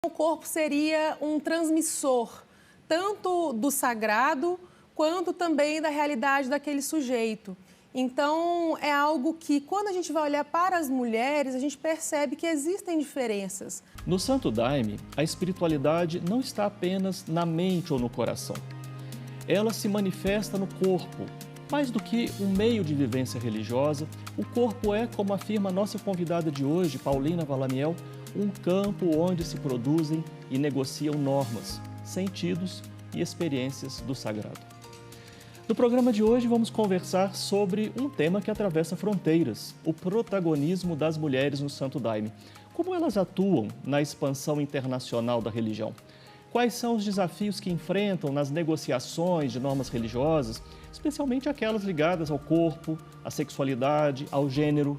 O corpo seria um transmissor, tanto do sagrado, quanto também da realidade daquele sujeito. Então, é algo que, quando a gente vai olhar para as mulheres, a gente percebe que existem diferenças. No Santo Daime, a espiritualidade não está apenas na mente ou no coração. Ela se manifesta no corpo. Mais do que um meio de vivência religiosa, o corpo é, como afirma a nossa convidada de hoje, Paulina Valamiel, um campo onde se produzem e negociam normas, sentidos e experiências do sagrado. No programa de hoje vamos conversar sobre um tema que atravessa fronteiras, o protagonismo das mulheres no Santo Daime. Como elas atuam na expansão internacional da religião? Quais são os desafios que enfrentam nas negociações de normas religiosas, especialmente aquelas ligadas ao corpo, à sexualidade, ao gênero?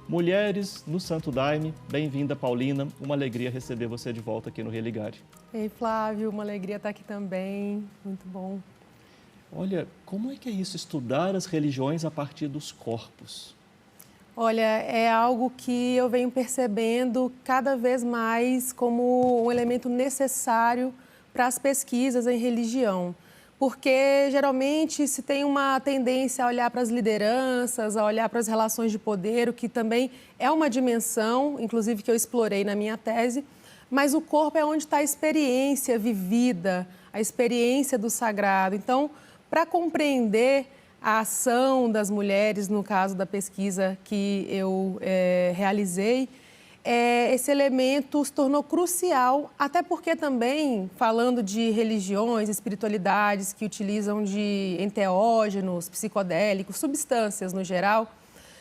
Mulheres no Santo Daime, bem-vinda, Paulina. Uma alegria receber você de volta aqui no Religare. Ei, Flávio, uma alegria estar aqui também. Muito bom. Olha, como é que é isso, estudar as religiões a partir dos corpos? Olha, é algo que eu venho percebendo cada vez mais como um elemento necessário para as pesquisas em religião. Porque, geralmente, se tem uma tendência a olhar para as lideranças, a olhar para as relações de poder, o que também é uma dimensão, inclusive, que eu explorei na minha tese, mas o corpo é onde está a experiência vivida, a experiência do sagrado. Então, para compreender a ação das mulheres, no caso da pesquisa que eu realizei, esse elemento se tornou crucial, até porque também, falando de religiões, espiritualidades que utilizam de enteógenos, psicodélicos, substâncias no geral,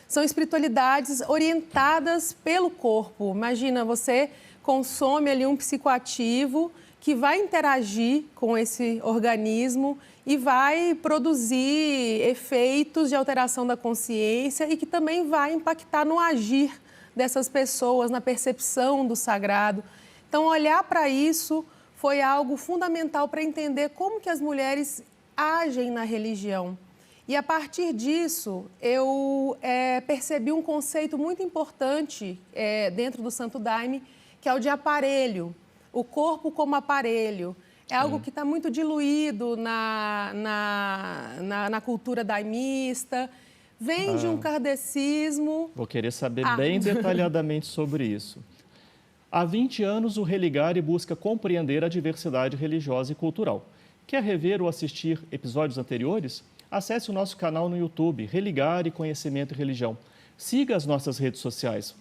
são espiritualidades orientadas pelo corpo. Imagina, você consome ali um psicoativo que vai interagir com esse organismo e vai produzir efeitos de alteração da consciência e que também vai impactar no agir dessas pessoas, na percepção do sagrado. Então, olhar para isso foi algo fundamental para entender como que as mulheres agem na religião. E, a partir disso, eu percebi um conceito muito importante dentro do Santo Daime, que é o de aparelho, o corpo como aparelho. É algo que está muito diluído na cultura daimista, vem de um kardecismo. Vou querer saber bem detalhadamente sobre isso. Há 20 anos, o Religare busca compreender a diversidade religiosa e cultural. Quer rever ou assistir episódios anteriores? Acesse o nosso canal no YouTube, Religare Conhecimento e Religião. Siga as nossas redes sociais,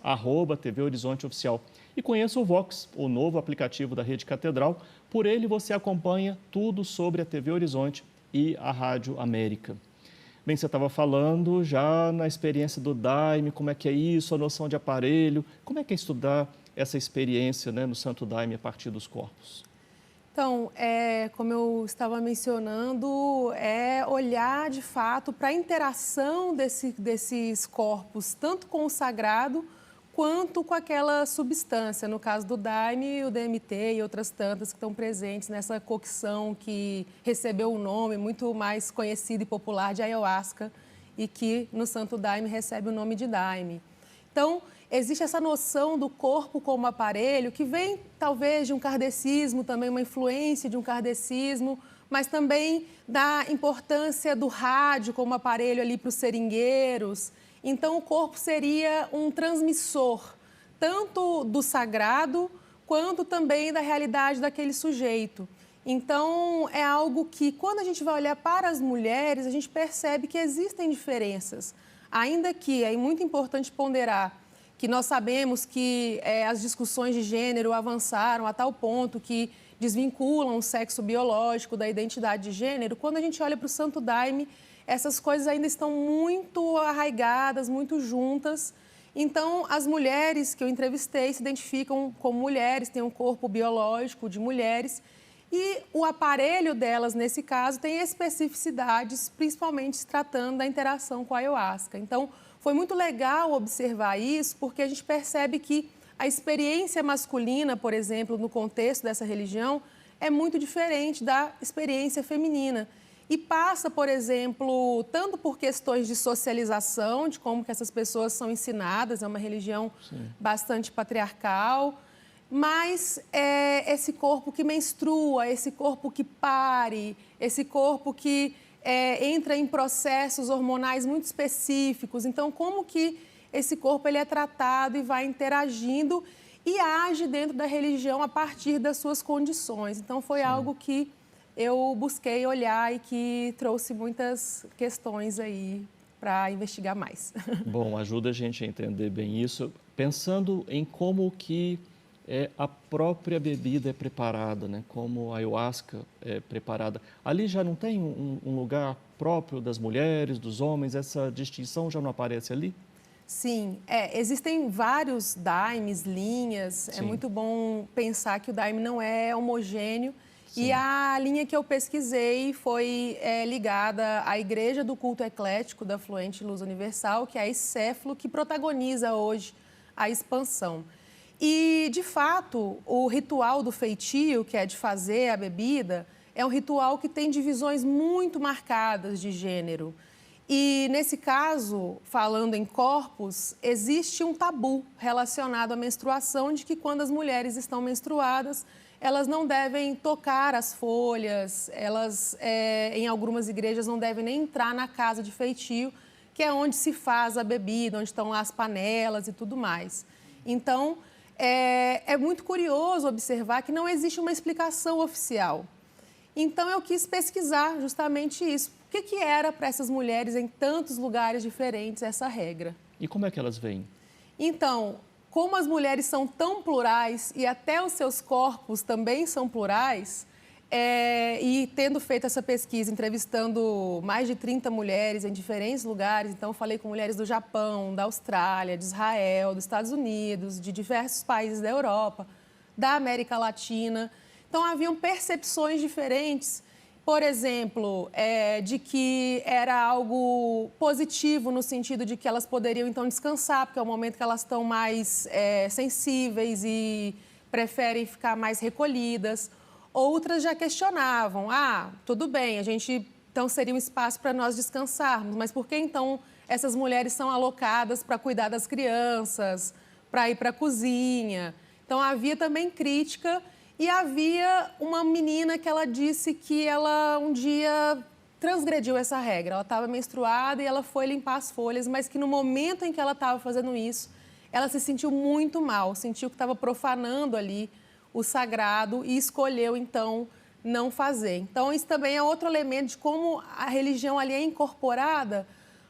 @TV Horizonte Oficial. E conheça o Vox, o novo aplicativo da Rede Catedral. Por ele você acompanha tudo sobre a TV Horizonte e a Rádio América. Bem, você estava falando já na experiência do Daime, como é que é isso, a noção de aparelho, como é que é estudar essa experiência, né, no Santo Daime a partir dos corpos? Então, como eu estava mencionando, é olhar de fato para a interação desses corpos, tanto com o sagrado, quanto com aquela substância, no caso do Daime, o DMT e outras tantas que estão presentes nessa cocção que recebeu o nome muito mais conhecido e popular de ayahuasca e que no Santo Daime recebe o nome de Daime. Então, existe essa noção do corpo como aparelho que vem talvez de um kardecismo, também uma influência de um kardecismo, mas também da importância do rádio como aparelho ali para os seringueiros. Então, o corpo seria um transmissor, tanto do sagrado, quanto também da realidade daquele sujeito. Então, é algo que, quando a gente vai olhar para as mulheres, a gente percebe que existem diferenças. Ainda que é muito importante ponderar que nós sabemos que as discussões de gênero avançaram a tal ponto que desvinculam o sexo biológico da identidade de gênero, quando a gente olha para o Santo Daime, essas coisas ainda estão muito arraigadas, muito juntas. Então, as mulheres que eu entrevistei se identificam como mulheres, têm um corpo biológico de mulheres e o aparelho delas, nesse caso, tem especificidades, principalmente se tratando da interação com a ayahuasca. Então, foi muito legal observar isso, porque a gente percebe que a experiência masculina, por exemplo, no contexto dessa religião, é muito diferente da experiência feminina. E passa, por exemplo, tanto por questões de socialização, de como que essas pessoas são ensinadas, é uma religião bastante patriarcal, mas é esse corpo que menstrua, esse corpo que pare, esse corpo que entra em processos hormonais muito específicos. Então, como que esse corpo ele é tratado e vai interagindo e age dentro da religião a partir das suas condições. Então, foi algo que eu busquei olhar e que trouxe muitas questões aí para investigar mais. Bom, ajuda a gente a entender bem isso, pensando em como que a própria bebida é preparada, né? Como a ayahuasca é preparada. Ali já não tem um lugar próprio das mulheres, dos homens, essa distinção já não aparece ali? Sim, existem vários daimes, linhas. É Sim. muito bom pensar que o daime não é homogêneo. Sim. E a linha que eu pesquisei foi ligada à Igreja do Culto Eclético da Fluente Luz Universal, que é a ICEFLO, que protagoniza hoje a expansão. E, de fato, o ritual do feitio, que é de fazer a bebida, é um ritual que tem divisões muito marcadas de gênero. E, nesse caso, falando em corpos, existe um tabu relacionado à menstruação de que quando as mulheres estão menstruadas, elas não devem tocar as folhas, elas, em algumas igrejas, não devem nem entrar na casa de feitio, que é onde se faz a bebida, onde estão lá as panelas e tudo mais. Então, é muito curioso observar que não existe uma explicação oficial. Então, eu quis pesquisar justamente isso. O que era para essas mulheres em tantos lugares diferentes essa regra? E como é que elas veem? Então, como as mulheres são tão plurais e até os seus corpos também são plurais, e tendo feito essa pesquisa, entrevistando mais de 30 mulheres em diferentes lugares, então falei com mulheres do Japão, da Austrália, de Israel, dos Estados Unidos, de diversos países da Europa, da América Latina. Então, haviam percepções diferentes, por exemplo, de que era algo positivo no sentido de que elas poderiam, então, descansar, porque é o momento que elas estão mais sensíveis e preferem ficar mais recolhidas. Outras já questionavam, tudo bem, então seria um espaço para nós descansarmos, mas por que então essas mulheres são alocadas para cuidar das crianças, para ir para a cozinha? Então havia também crítica e havia uma menina que ela disse que ela um dia transgrediu essa regra. Ela estava menstruada e ela foi limpar as folhas, mas que no momento em que ela estava fazendo isso, ela se sentiu muito mal, sentiu que estava profanando ali o sagrado e escolheu, então, não fazer. Então, isso também é outro elemento de como a religião ali é incorporada,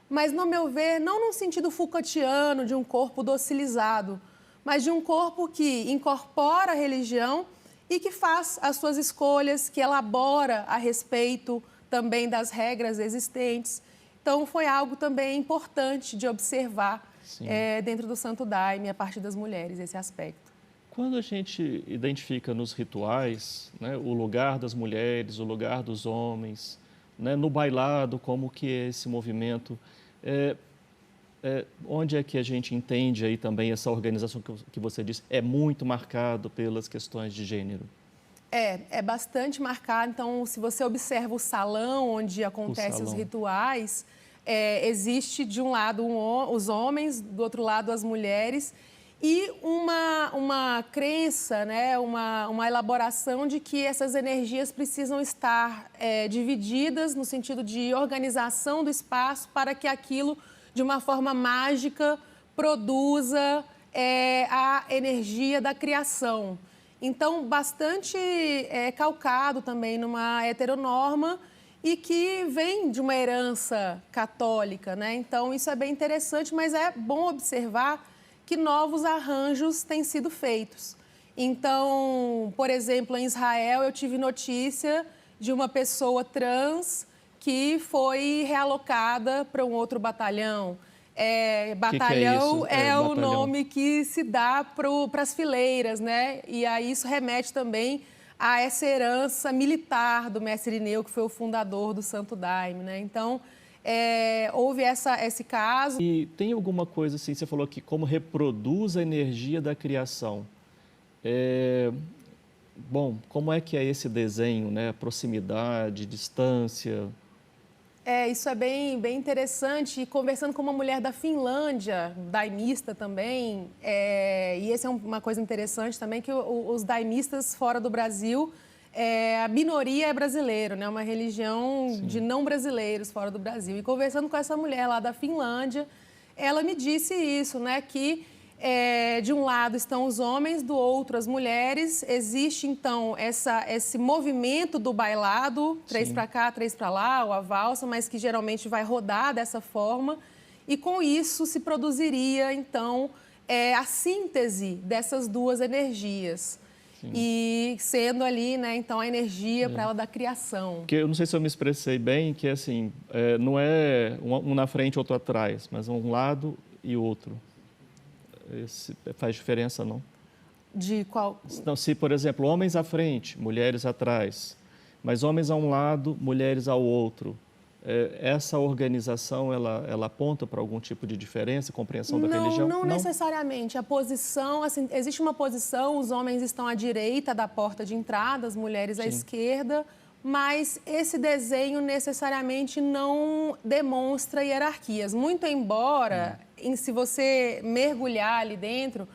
mas, no meu ver, não num sentido Foucaultiano, de um corpo docilizado, mas de um corpo que incorpora a religião e que faz as suas escolhas, que elabora a respeito também das regras existentes. Então, foi algo também importante de observar dentro do Santo Daime, a partir das mulheres, esse aspecto. Quando a gente identifica nos rituais, né, o lugar das mulheres, o lugar dos homens, né, no bailado, como que é esse movimento, onde é que a gente entende aí também essa organização que você disse é muito marcado pelas questões de gênero? É bastante marcado. Então, se você observa o salão onde acontecem os rituais, existe de um lado os homens, do outro lado as mulheres, e uma crença, né, uma elaboração de que essas energias precisam estar divididas no sentido de organização do espaço para que aquilo, de uma forma mágica, produza a energia da criação. Então, bastante calcado também numa heteronorma e que vem de uma herança católica, né? Então, isso é bem interessante, mas é bom observar que novos arranjos têm sido feitos. Então, por exemplo, em Israel, eu tive notícia de uma pessoa trans que foi realocada para um outro batalhão. Batalhão é o nome que se dá para as fileiras, né? E aí isso remete também a essa herança militar do mestre Irineu, que foi o fundador do Santo Daime, né? Então, houve esse caso. E tem alguma coisa assim, você falou aqui, como reproduz a energia da criação. Bom, como é que é esse desenho, né? Proximidade, distância? Isso é bem interessante. E conversando com uma mulher da Finlândia, daimista também, e essa é uma coisa interessante também, que os daimistas fora do Brasil, a minoria é brasileiro, né? Uma religião Sim. de não brasileiros fora do Brasil. E conversando com essa mulher lá da Finlândia, ela me disse isso, né? Que de um lado estão os homens, do outro as mulheres. Existe, então, esse movimento do bailado, 3 para cá, 3 para lá, ou a valsa, mas que geralmente vai rodar dessa forma. E com isso se produziria, então, a síntese dessas duas energias. Sim. E sendo ali, né, então, a energia para ela da criação. Porque eu não sei se eu me expressei bem, que assim, não é um na frente, outro atrás, mas um lado e outro. Faz diferença, não? De qual? Não, se, por exemplo, homens à frente, mulheres atrás, mas homens a um lado, mulheres ao outro, essa organização, ela aponta para algum tipo de diferença, compreensão da religião? Não necessariamente. A posição, assim, existe uma posição, os homens estão à direita da porta de entrada, as mulheres à esquerda, mas esse desenho necessariamente não demonstra hierarquias. Muito embora, se você mergulhar ali dentro,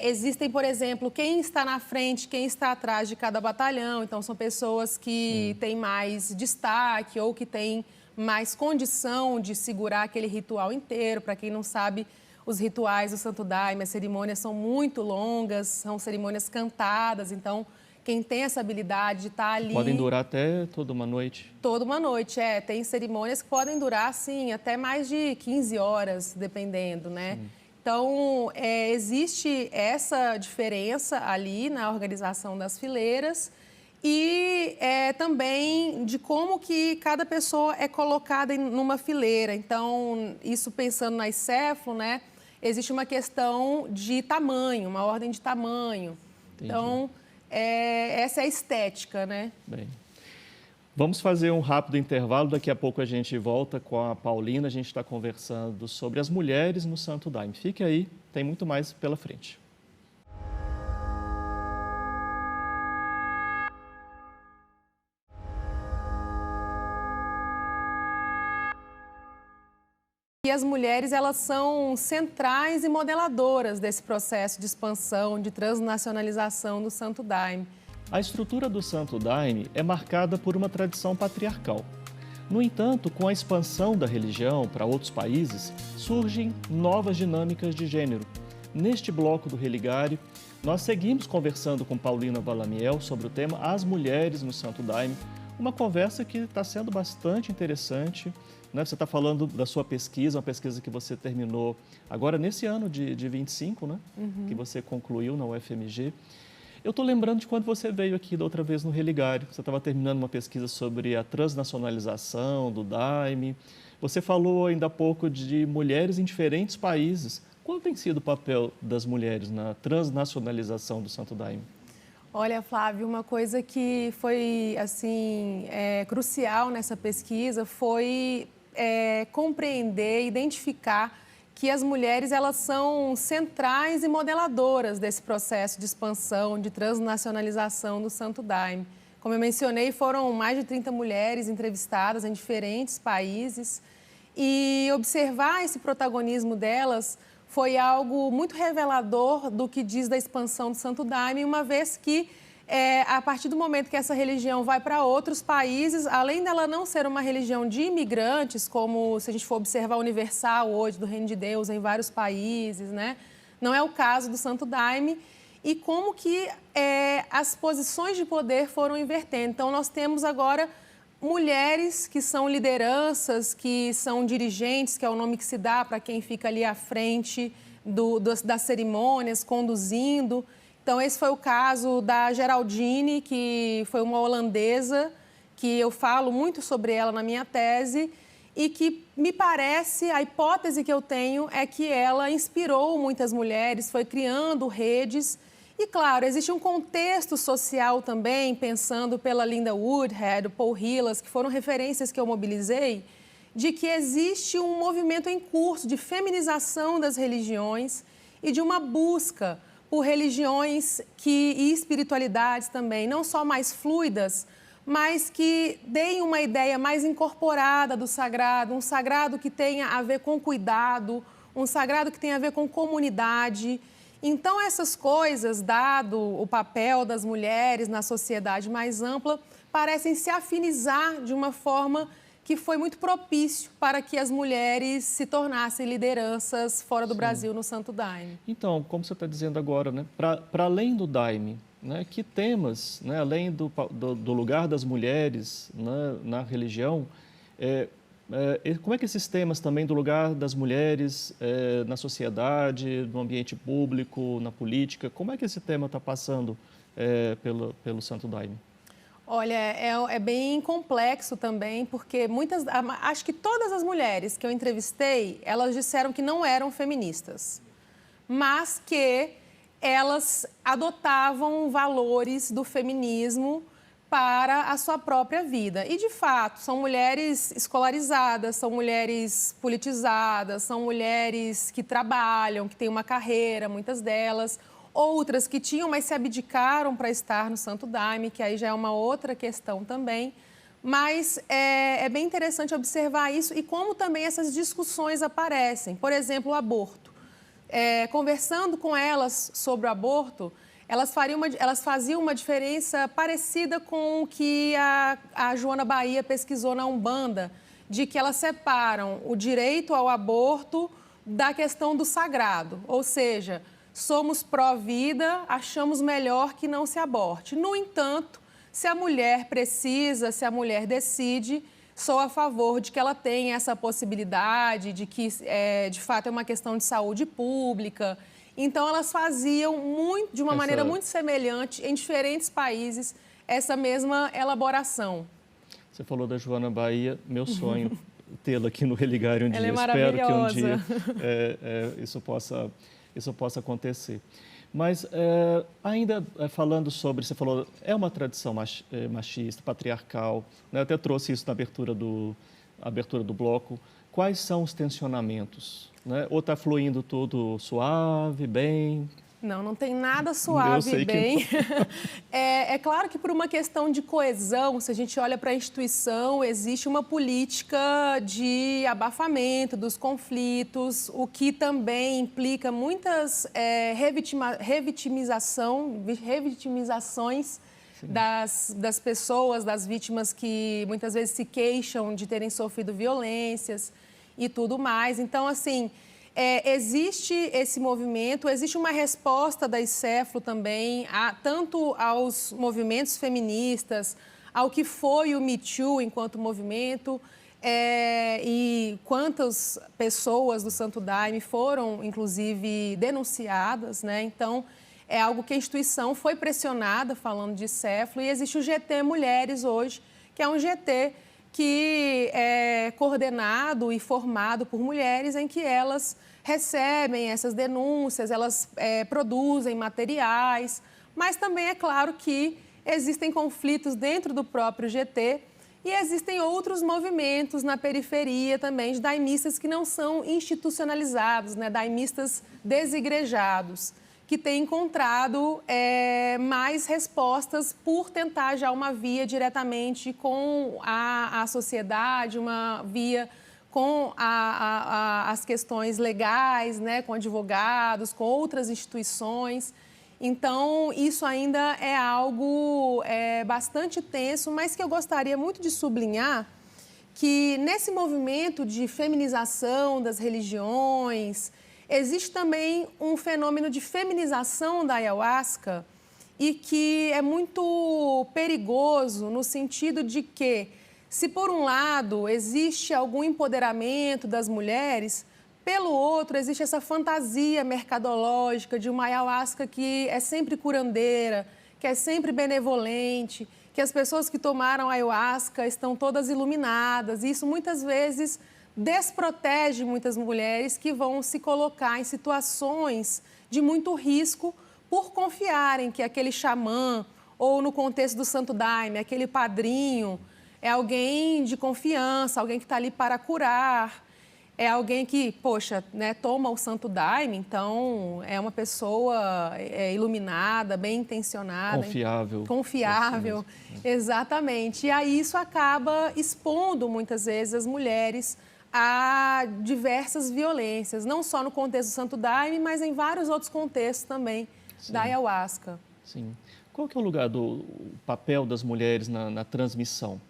existem, por exemplo, quem está na frente, quem está atrás de cada batalhão. Então, são pessoas que têm mais destaque ou que têm mais condição de segurar aquele ritual inteiro. Para quem não sabe, os rituais do Santo Daime, as cerimônias são muito longas, são cerimônias cantadas, então quem tem essa habilidade de estar ali... Podem durar até toda uma noite? Toda uma noite, Tem cerimônias que podem durar, sim, até mais de 15 horas, dependendo, né? Sim. Então, existe essa diferença ali na organização das fileiras e também de como que cada pessoa é colocada numa fileira. Então, isso pensando na Acéfalo, né? Existe uma questão de tamanho, uma ordem de tamanho. Entendi. Então... essa é a estética, né? Bem, vamos fazer um rápido intervalo. Daqui a pouco a gente volta com a Paulina. A gente está conversando sobre as mulheres no Santo Daime. Fique aí, tem muito mais pela frente. E as mulheres, elas são centrais e modeladoras desse processo de expansão, de transnacionalização do Santo Daime. A estrutura do Santo Daime é marcada por uma tradição patriarcal. No entanto, com a expansão da religião para outros países, surgem novas dinâmicas de gênero. Neste bloco do Religário, nós seguimos conversando com Paulina Valamiel sobre o tema As Mulheres no Santo Daime, uma conversa que está sendo bastante interessante. Você está falando da sua pesquisa, uma pesquisa que você terminou agora nesse ano de 25, né? Que você concluiu na UFMG. Eu estou lembrando de quando você veio aqui da outra vez no Religário. Você estava terminando uma pesquisa sobre a transnacionalização do Daime. Você falou ainda há pouco de mulheres em diferentes países. Qual tem sido o papel das mulheres na transnacionalização do Santo Daime? Olha, Flávio, uma coisa que foi assim, crucial nessa pesquisa foi compreender, identificar que as mulheres, elas são centrais e modeladoras desse processo de expansão, de transnacionalização do Santo Daime. Como eu mencionei, foram mais de 30 mulheres entrevistadas em diferentes países e observar esse protagonismo delas foi algo muito revelador do que diz da expansão do Santo Daime, uma vez que, a partir do momento que essa religião vai para outros países, além dela não ser uma religião de imigrantes, como se a gente for observar universal hoje, do Reino de Deus em vários países, né? Não é o caso do Santo Daime, e como que as posições de poder foram invertendo. Então, nós temos agora mulheres que são lideranças, que são dirigentes, que é o nome que se dá para quem fica ali à frente das cerimônias, conduzindo. Então, esse foi o caso da Geraldine, que foi uma holandesa, que eu falo muito sobre ela na minha tese, e que me parece, a hipótese que eu tenho é que ela inspirou muitas mulheres, foi criando redes. E, claro, existe um contexto social também, pensando pela Linda Woodhead, o Paul Hillas, que foram referências que eu mobilizei, de que existe um movimento em curso de feminização das religiões e de uma busca por religiões e espiritualidades também, não só mais fluidas, mas que deem uma ideia mais incorporada do sagrado, um sagrado que tenha a ver com cuidado, um sagrado que tenha a ver com comunidade. Então, essas coisas, dado o papel das mulheres na sociedade mais ampla, parecem se afinizar de uma forma que foi muito propício para que as mulheres se tornassem lideranças fora do Brasil no Santo Daime. Então, como você está dizendo agora, né, para além do Daime, né, que temas, né, além do lugar das mulheres, né, na religião, como é que esses temas também do lugar das mulheres na sociedade, no ambiente público, na política, como é que esse tema está passando pelo Santo Daime? Olha, é bem complexo também, porque acho que todas as mulheres que eu entrevistei, elas disseram que não eram feministas, mas que elas adotavam valores do feminismo para a sua própria vida. E, de fato, são mulheres escolarizadas, são mulheres politizadas, são mulheres que trabalham, que têm uma carreira, muitas delas. Outras que tinham, mas se abdicaram para estar no Santo Daime, que aí já é uma outra questão também. Mas é bem interessante observar isso e como também essas discussões aparecem. Por exemplo, o aborto. Conversando com elas sobre o aborto, elas faziam uma diferença parecida com o que a Joana Bahia pesquisou na Umbanda, de que elas separam o direito ao aborto da questão do sagrado, ou seja, somos pró-vida, achamos melhor que não se aborte. No entanto, se a mulher precisa, se a mulher decide, sou a favor de que ela tenha essa possibilidade, de que, de fato, é uma questão de saúde pública. Então, elas faziam de uma maneira muito semelhante em diferentes países essa mesma elaboração. Você falou da Joana Bahia, meu sonho tê-la aqui no Religário um dia. Ela é Espero que um maravilhosa. dia isso possa acontecer. Mas ainda falando sobre, você falou, é uma tradição machista, patriarcal, né? Eu até trouxe isso na abertura do bloco. Quais são os tensionamentos? Né? Ou está fluindo tudo suave, bem? Não tem nada suave e bem. É claro que por uma questão de coesão, se a gente olha para a instituição, existe uma política de abafamento dos conflitos, o que também implica muitas revitimizações das pessoas, das vítimas que muitas vezes se queixam de terem sofrido violências e tudo mais. Então, assim... existe esse movimento, existe uma resposta da ICEFLO também, tanto aos movimentos feministas, ao que foi o Me Too enquanto movimento, e quantas pessoas do Santo Daime foram, inclusive, denunciadas, né? Então, é algo que a instituição foi pressionada, falando de ICEFLO, e existe o GT Mulheres hoje, que é um GT que é coordenado e formado por mulheres em que elas recebem essas denúncias, elas produzem materiais, mas também é claro que existem conflitos dentro do próprio GT e existem outros movimentos na periferia também de daimistas que não são institucionalizados, né, daimistas desigrejados, que têm encontrado mais respostas por tentar já uma via diretamente com a sociedade, uma via com as questões legais, né, com advogados, com outras instituições. Então, isso ainda é algo bastante tenso, mas que eu gostaria muito de sublinhar que nesse movimento de feminização das religiões, existe também um fenômeno de feminização da ayahuasca e que é muito perigoso no sentido de que, se por um lado existe algum empoderamento das mulheres, pelo outro existe essa fantasia mercadológica de uma ayahuasca que é sempre curandeira, que é sempre benevolente, que as pessoas que tomaram ayahuasca estão todas iluminadas. E isso muitas vezes desprotege muitas mulheres que vão se colocar em situações de muito risco por confiarem que aquele xamã, ou no contexto do Santo Daime, aquele padrinho, é alguém de confiança, alguém que está ali para curar. é alguém que, poxa, né, toma o santo daime, então é uma pessoa iluminada, bem intencionada. Confiável. Confiável, exatamente. E aí isso acaba expondo, muitas vezes, as mulheres a diversas violências, não só no contexto do santo daime, mas em vários outros contextos também da ayahuasca. Sim. Qual que é o lugar do papel das mulheres na transmissão?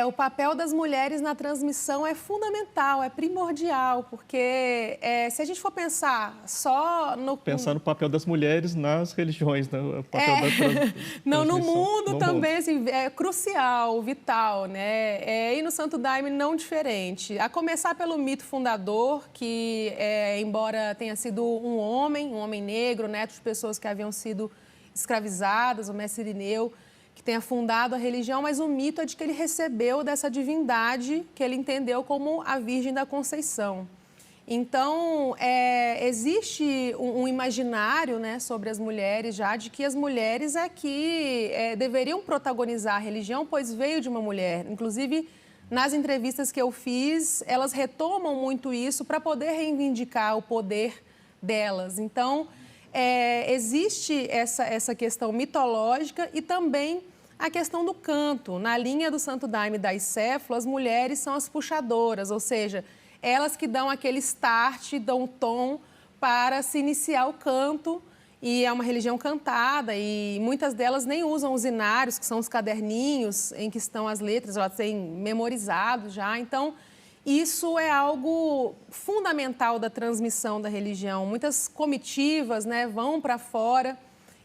O papel das mulheres na transmissão é fundamental, é primordial, porque se a gente for pensar só no... Pensar no papel das mulheres nas religiões, né? O papel da Não, no transmissão. mundo também, assim, é crucial, vital, né? E no Santo Daime não diferente. A começar pelo mito fundador, que embora tenha sido um homem negro, neto de pessoas que haviam sido escravizadas, o mestre Irineu, que tenha fundado a religião, mas o mito é de que ele recebeu dessa divindade que ele entendeu como a Virgem da Conceição. Então, existe um imaginário, né, sobre as mulheres já, de que as mulheres deveriam protagonizar a religião, pois veio de uma mulher. Inclusive, nas entrevistas que eu fiz, elas retomam muito isso para poder reivindicar o poder delas. Então, existe essa questão mitológica e também a questão do canto. Na linha do Santo Daime da Icéfalo, as mulheres são as puxadoras, ou seja, elas que dão aquele start, dão o tom para se iniciar o canto, e é uma religião cantada, e muitas delas nem usam os inários, que são os caderninhos em que estão as letras, elas têm memorizado já. Então, isso é algo fundamental da transmissão da religião. Muitas comitivas, né, vão para fora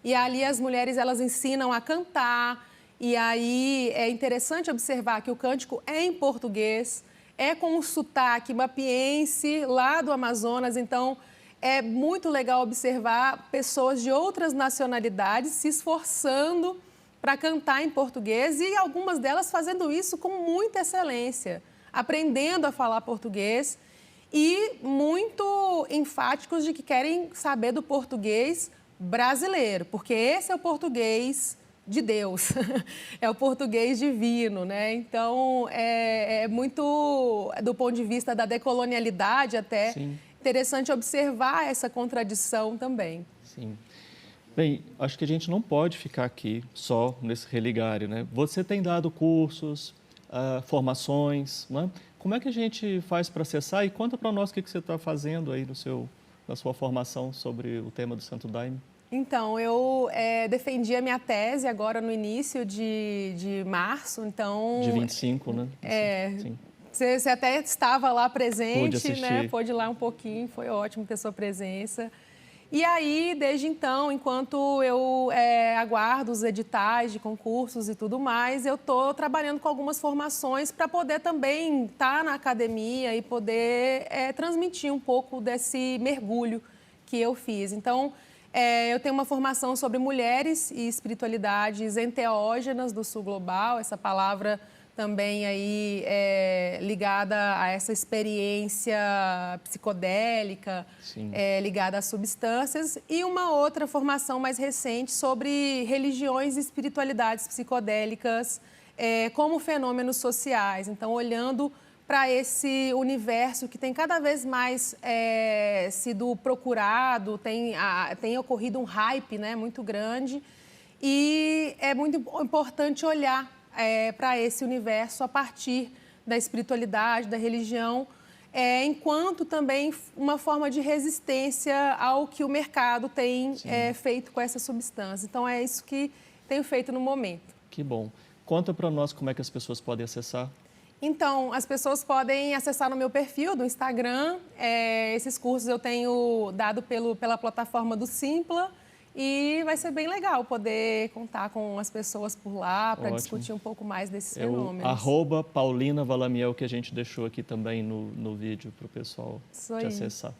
e ali as mulheres elas ensinam a cantar. E aí é interessante observar que o cântico é em português, é com um sotaque mapiense lá do Amazonas. Então, é muito legal observar pessoas de outras nacionalidades se esforçando para cantar em português e algumas delas fazendo isso com muita excelência, aprendendo a falar português e muito enfáticos de que querem saber do português brasileiro, porque esse é o português de Deus, é o português divino, né? Então, é muito, do ponto de vista da decolonialidade até, Sim. Interessante observar essa contradição também. Sim. Bem, acho que a gente não pode ficar aqui só nesse religário, né? Você tem dado cursos, formações, né? Como é que a gente faz para acessar? E conta para nós o que você está fazendo aí na sua formação sobre o tema do Santo Daime. Então, eu defendi a minha tese agora no início de março, então... De 25, né? Sim. Você até estava lá presente, né? Pôde ir lá um pouquinho, foi ótimo ter sua presença. E aí, desde então, enquanto eu aguardo os editais de concursos e tudo mais, eu estou trabalhando com algumas formações para poder também estar na academia e poder transmitir um pouco desse mergulho que eu fiz. Então, eu tenho uma formação sobre mulheres e espiritualidades enteógenas do Sul Global, essa palavra também aí ligada a essa experiência psicodélica, ligada às substâncias, e uma outra formação mais recente sobre religiões e espiritualidades psicodélicas como fenômenos sociais. Então, olhando para esse universo que tem cada vez mais sido procurado, tem ocorrido um hype, né, muito grande, e é muito importante olhar para esse universo a partir da espiritualidade, da religião, enquanto também uma forma de resistência ao que o mercado tem feito com essa substância. Então, é isso que tenho feito no momento. Que bom. Conta para nós como é que as pessoas podem acessar. Então, as pessoas podem acessar no meu perfil do Instagram. Esses cursos eu tenho dado pela plataforma do Simpla. E vai ser bem legal poder contar com as pessoas por lá para discutir um pouco mais desses fenômenos. O @Paulina Valamiel, que a gente deixou aqui também no vídeo para o pessoal te acessar.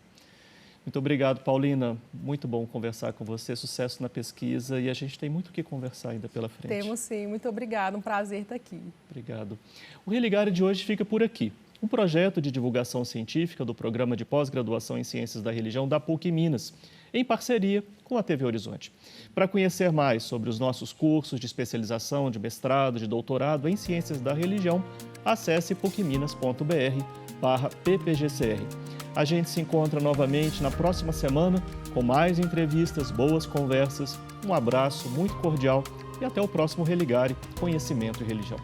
Muito obrigado, Paulina. Muito bom conversar com você. Sucesso na pesquisa e a gente tem muito o que conversar ainda pela frente. Temos sim. Muito obrigada. Um prazer estar aqui. Obrigado. O Religário de hoje fica por aqui. Um projeto de divulgação científica do Programa de Pós-Graduação em Ciências da Religião da PUC Minas. em parceria com a TV Horizonte. Para conhecer mais sobre os nossos cursos de especialização, de mestrado, de doutorado em Ciências da Religião, acesse pucminas.br/ppgcr. A gente se encontra novamente na próxima semana com mais entrevistas, boas conversas. Um abraço muito cordial e até o próximo Religare Conhecimento e Religião.